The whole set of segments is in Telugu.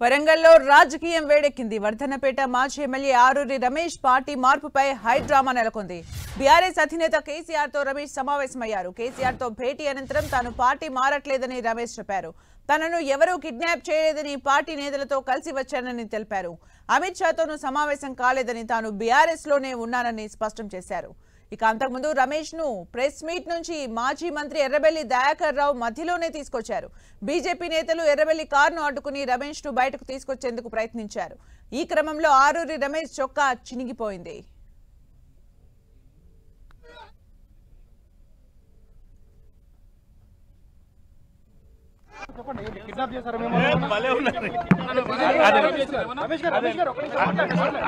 వరంగల్లో రాజకీయం వేడెక్కింది. వర్ధన్నపేట మాజీ ఎమ్మెల్యే ఆరూరి రమేష్ పార్టీ మార్పుపై హై డ్రామా నెలకొంది. బీఆర్ఎస్ అధినేత కేసీఆర్ తో రమేష్ సమావేశమయ్యారు. కేసీఆర్ తో భేటీ అనంతరం తాను పార్టీ మారట్లేదని రమేష్ చెప్పారు. తనను ఎవరూ కిడ్నాప్ చేయలేదని పార్టీ నేతలతో కలిసి వచ్చానని తెలిపారు. అమిత్ షాతోనూ సమావేశం కాలేదని తాను బీఆర్ఎస్ లోనే ఉన్నానని స్పష్టం చేశారు. ఇక అంతకుముందు రమేష్ ను ప్రెస్ మీట్ నుంచి మాజీ మంత్రి ఎర్రబెల్లి దయాకర్ రావు మధ్యలోనే తీసుకొచ్చారు. బీజేపీ నేతలు ఎర్రబెల్లి కారును అడ్డుకుని రమేష్ ను బయటకు తీసుకొచ్చేందుకు ప్రయత్నించారు. ఈ క్రమంలో ఆరూరి రమేష్ చొక్కా చినిగిపోయింది.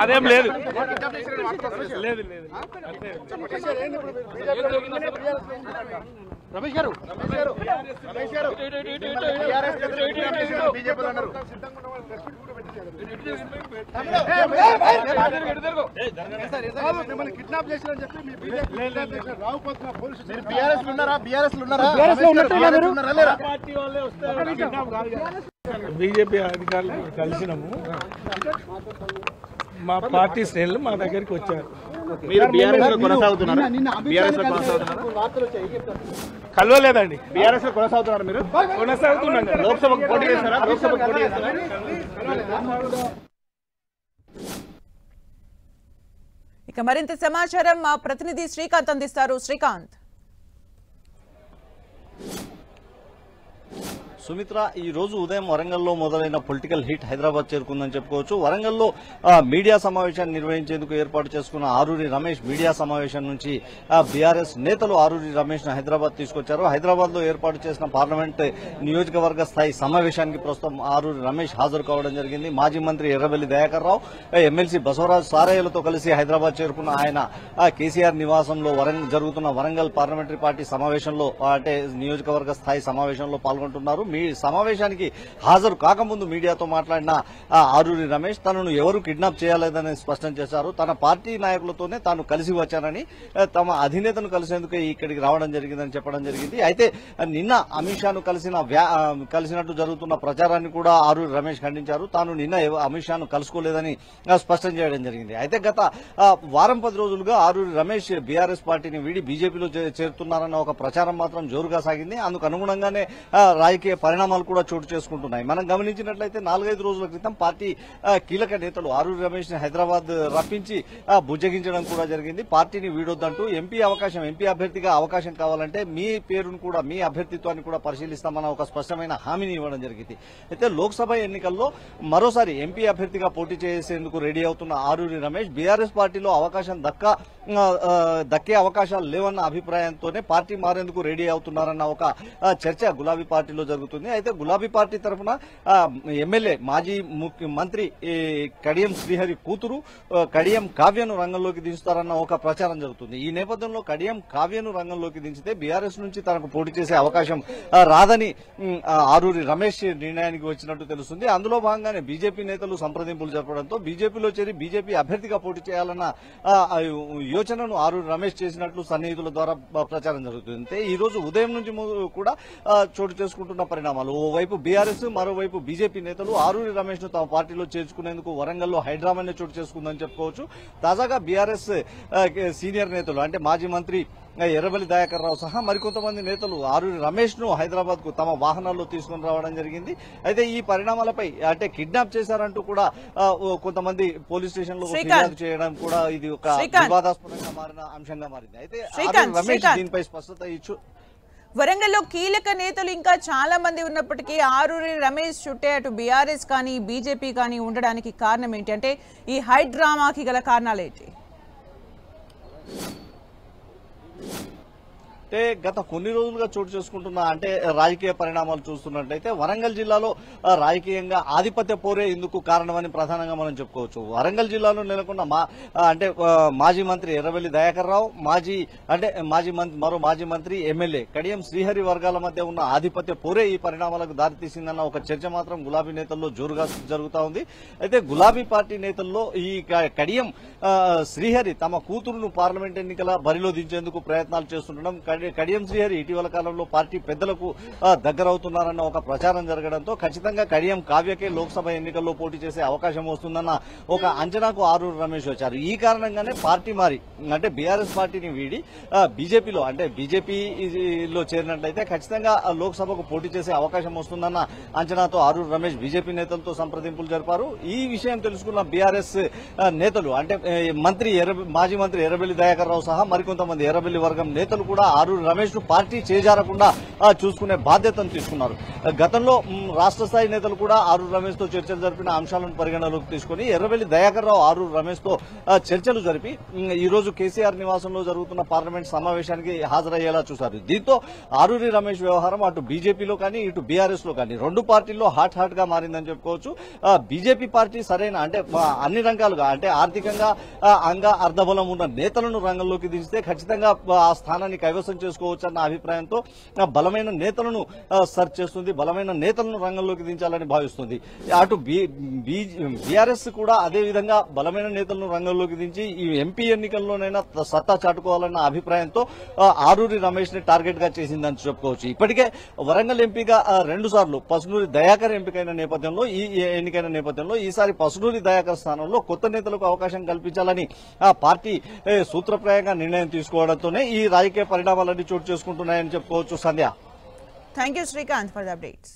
అదేం లేదు. రమేష్ గారు మిమ్మల్ని కిడ్నాప్ చేశారని చెప్పి బీఆర్ఎస్ ఉన్నారా? బీజేపీ అధికారులు కలిసినాము. మా పార్టీ శ్రేణులు మా దగ్గరికి వచ్చారు. కలవలేదండి. బీఆర్ఎస్ లో కొనసాగుతున్నారు. మీరు కొనసాగుతున్నాం. లోక్సభకు పోటీ చేస్తారా? లోక్సభకు పోటీ చేస్తారా? ఇక మరింత సమాచారం మా ప్రతినిధి శ్రీకాంత్ అందిస్తారు. శ్రీకాంత్. సుమిత్ర, ఈ రోజు ఉదయం వరంగల్లో మొదలైన పొలిటికల్ హిట్ హైదరాబాద్ చేరుకుందని చెప్పుకోవచ్చు. వరంగల్లో మీడియా సమావేశాన్ని నిర్వహించేందుకు ఏర్పాటు చేసుకున్న ఆరూరి రమేష్ మీడియా సమావేశం నుంచి బీఆర్ఎస్ నేతలు ఆరూరి రమేష్ ను హైదరాబాద్ తీసుకొచ్చారు. హైదరాబాద్ లో ఏర్పాటు చేసిన పార్లమెంట్ నియోజకవర్గ స్థాయి సమావేశానికి ప్రస్తుతం ఆరూరి రమేష్ హాజరు కావడం జరిగింది. మాజీ మంత్రి ఎర్రబెల్లి దయాకర్ రావు, ఎమ్మెల్సీ బసవరాజు సారయ్యలతో కలిసి హైదరాబాద్ చేరుకున్న ఆయన కేసీఆర్ నివాసంలో జరుగుతున్న వరంగల్ పార్లమెంటరీ పార్టీ సమావేశంలో అంటే నియోజకవర్గ స్థాయి సమావేశంలో పాల్గొంటున్నారు. సమావేశానికి హాజరు కాకముందు మీడియాతో మాట్లాడిన ఆరూరి రమేష్ తనను ఎవరు కిడ్నాప్ చేయలేదని స్పష్టం చేశారు. తన పార్టీ నాయకులతోనే తాను కలిసి వచ్చానని, తమ అధినేతను కలిసేందుకే ఇక్కడికి రావడం జరిగిందని చెప్పడం జరిగింది. అయితే నిన్న అమిత్ షాను కలిసినట్టు జరుగుతున్న ప్రచారాన్ని కూడా ఆరూరి రమేష్ ఖండించారు. తాను నిన్న అమిత్ షాను కలుసుకోలేదని స్పష్టం చేయడం జరిగింది. అయితే గత వారం 10 రోజులుగా ఆరూరి రమేష్ బీఆర్ఎస్ పార్టీని వీడి బీజేపీలో చేరుతున్నారన్న ఒక ప్రచారం మాత్రం జోరుగా సాగింది. అందుకు అనుగుణంగానే రాజకీయ పరిణామాలు కూడా చోటు చేసుకుంటున్నాయి. మనం గమనించినట్లయితే 4-5 రోజుల క్రితం పార్టీ కీలక నేతలు ఆరూరి రమేష్ ని హైదరాబాద్ రప్పించి బుజ్జగించడం కూడా జరిగింది. పార్టీని వీడొద్దంటూ ఎంపీ అభ్యర్థిగా అవకాశం కావాలంటే మీ పేరును కూడా, మీ అభ్యర్థిత్వాన్ని కూడా పరిశీలిస్తామన్న ఒక స్పష్టమైన హామీని ఇవ్వడం జరిగింది. అయితే లోక్సభ ఎన్నికల్లో మరోసారి ఎంపీ అభ్యర్థిగా పోటీ చేసేందుకు రెడీ అవుతున్న ఆరూరి రమేష్ బీఆర్ఎస్ పార్టీలో అవకాశం దక్కే అవకాశాలు లేవన్న అభిప్రాయంతోనే పార్టీ మారేందుకు రెడీ అవుతున్నారన్న ఒక చర్చ గులాబీ పార్టీలో జరుగుతుంది. అయితే గులాబీ పార్టీ తరఫున ఎమ్మెల్యే మాజీ మంత్రి కడియం శ్రీహరి కూతురు కడియం కావ్యను రంగంలోకి దించుతారన్న ఒక ప్రచారం జరుగుతుంది. ఈ నేపథ్యంలో కడియం కావ్యను రంగంలోకి దించితే బీఆర్ఎస్ నుంచి తనకు పోటీ చేసే అవకాశం రాదని ఆరూరి రమేష్ నిర్ణయానికి వచ్చినట్టు తెలుస్తుంది. అందులో భాగంగానే బీజేపీ నేతలు సంప్రదింపులు జరపడంతో బీజేపీలో చేరి బీజేపీ అభ్యర్థిగా పోటీ చేయాలన్న యోచనను ఆరూరి రమేష్ చేసినట్లు సన్నిహితుల ద్వారా ప్రచారం జరుగుతుంది. ఈ రోజు ఉదయం నుంచి కూడా చోటు చేసుకుంటున్న పరిణామాలు, ఓవైపు బీఆర్ఎస్, మరోవైపు బీజేపీ నేతలు ఆరూరి రమేష్ ను తమ పార్టీలో చేర్చుకునేందుకు వరంగల్లో హైడ్రామానే చోటు చేసుకుందని చెప్పుకోవచ్చు. తాజాగా బీఆర్ఎస్ సీనియర్ నేతలు అంటే మాజీ మంత్రి ఎర్రబెల్లి దయాకర్ రావు సహా మరికొంతమంది నేతలు ఆరూరి రమేష్ ను హైదరాబాద్ కు తమ వాహనాల్లో తీసుకుని రావడం జరిగింది. అయితే ఈ పరిణామాలపై అంటే కిడ్నాప్ చేశారంటూ కూడా కొంతమంది పోలీస్ స్టేషన్ లో ఫిర్యాదు చేయడం కూడా ఇది ఒక వివాదాస్పదంగా మారిన అంశంగా మారింది. అయితే ఆరూరి రమేష్ దీనిపై స్పష్టత ఇచ్చు. వరంగల్లో కీలక నేతలు ఇంకా చాలా మంది ఉన్నప్పటికీ ఆరూరి రమేష్ చుట్టే అటు బీఆర్ఎస్ కానీ బీజేపీ కానీ ఉండడానికి కారణం ఏంటి? అంటే ఈ హై డ్రామాకి గల కారణాలేంటి? అంటే గత కొన్ని రోజులుగా చోటు చేసుకుంటున్న అంటే రాజకీయ పరిణామాలు చూస్తున్నట్లయితే వరంగల్ జిల్లాలో రాజకీయంగా ఆధిపత్య పోరే ఇందుకు కారణమని ప్రధానంగా మనం చెప్పుకోవచ్చు. వరంగల్ జిల్లాలో నెలకొన్న మాజీ మంత్రి ఎర్రబెల్లి దయాకర్ రావు, మరో మాజీ మంత్రి ఎమ్మెల్యే కడియం శ్రీహరి వర్గాల మధ్య ఉన్న ఆధిపత్య పోరే ఈ పరిణామాలకు దారితీసిందన్న ఒక చర్చ మాత్రం గులాబీ నేతల్లో జోరుగా జరుగుతా ఉంది. అయితే గులాబీ పార్టీ నేతల్లో ఈ కడియం శ్రీహరి తమ కూతురును పార్లమెంట్ ఎన్నికల బరిలో దించేందుకు ప్రయత్నాలు చేస్తుండడం, కడియం శ్రీహరి ఇటీవల కాలంలో పార్టీ పెద్దలకు దగ్గరవుతున్నారన్న ఒక ప్రచారం జరగడంతో ఖచ్చితంగా కడియం కావ్యకే లోక్సభ ఎన్నికల్లో పోటీ చేసే అవకాశం వస్తుందన్న ఒక అంచనాకు ఆరూరి రమేష్ వచ్చారు. ఈ కారణంగానే పార్టీ మారి అంటే బీఆర్ఎస్ పార్టీని వీడి బీజేపీలో అంటే బీజేపీలో చేరినట్లయితే ఖచ్చితంగా లోక్సభకు పోటీ చేసే అవకాశం వస్తుందన్న అంచనాతో ఆరూరి రమేష్ బీజేపీ నేతలతో సంప్రదింపులు జరిపారు. ఈ విషయం తెలుసుకున్న బీఆర్ఎస్ నేతలు అంటే మాజీ మంత్రి ఎర్రబెల్లి దయాకర్ రావు సహా మరికొంతమంది ఎర్రబెల్లి వర్గం నేతలు కూడా ఆరూరి రమేష్ ను పార్టీ చేజారకుండా చూసుకునే బాధ్యతను తీసుకున్నారు. గతంలో రాష్ట్ర స్థాయి నేతలు కూడా ఆరూరి రమేష్ తో చర్చలు జరిపిన అంశాలను పరిగణలోకి తీసుకుని ఎర్రబెల్లి దయాకర్ రావు ఆరూరి రమేష్ తో చర్చలు జరిపి ఈ రోజు కేసీఆర్ నివాసంలో జరుగుతున్న పార్లమెంట్ సమావేశానికి హాజరయ్యేలా చూశారు. దీంతో ఆరూరి రమేష్ వ్యవహారం అటు బీజేపీలో కానీ ఇటు బీఆర్ఎస్ లో కానీ రెండు పార్టీల్లో హాట్ గా మారిందని చెప్పుకోవచ్చు. బీజేపీ పార్టీ సరైన అంటే అన్ని రంగాలుగా అంటే ఆర్థికంగా అర్ధబలం ఉన్న నేతలను రంగంలోకి దించితే ఖచ్చితంగా ఆ స్థానాన్ని కైవసం చేసుకోవచ్చు అన్న అభిప్రాయంతో బలమైన నేతలను సర్చ్ చేస్తుంది, బలమైన నేతలను రంగంలోకి దించాలని భావిస్తుంది. అటు బీఆర్ఎస్ కూడా అదే విధంగా బలమైన నేతలను రంగంలోకి దించి ఈ ఎంపీ ఎన్నికల్లోనైనా సత్తా చాటుకోవాలన్న అభిప్రాయంతో ఆరూరి రమేష్ ని టార్గెట్ గా చేసిందని చెప్పుకోవచ్చు. ఇప్పటికే వరంగల్ ఎంపీగా 2 సార్లు పసునూరి దయాకర్ ఎన్నికైన నేపథ్యంలో ఈసారి పసునూరి దయాకర్ స్థానంలో కొత్త నేతలకు అవకాశం కల్పించాలని పార్టీ సూత్రప్రాయంగా నిర్ణయం తీసుకోవడంతోనే ఈ రాజకీయ పరిణామాలన్నీ చోటు చేసుకుంటున్నాయని చెప్పుకోవచ్చు. Sandhya. Thank you Srikanth for the updates.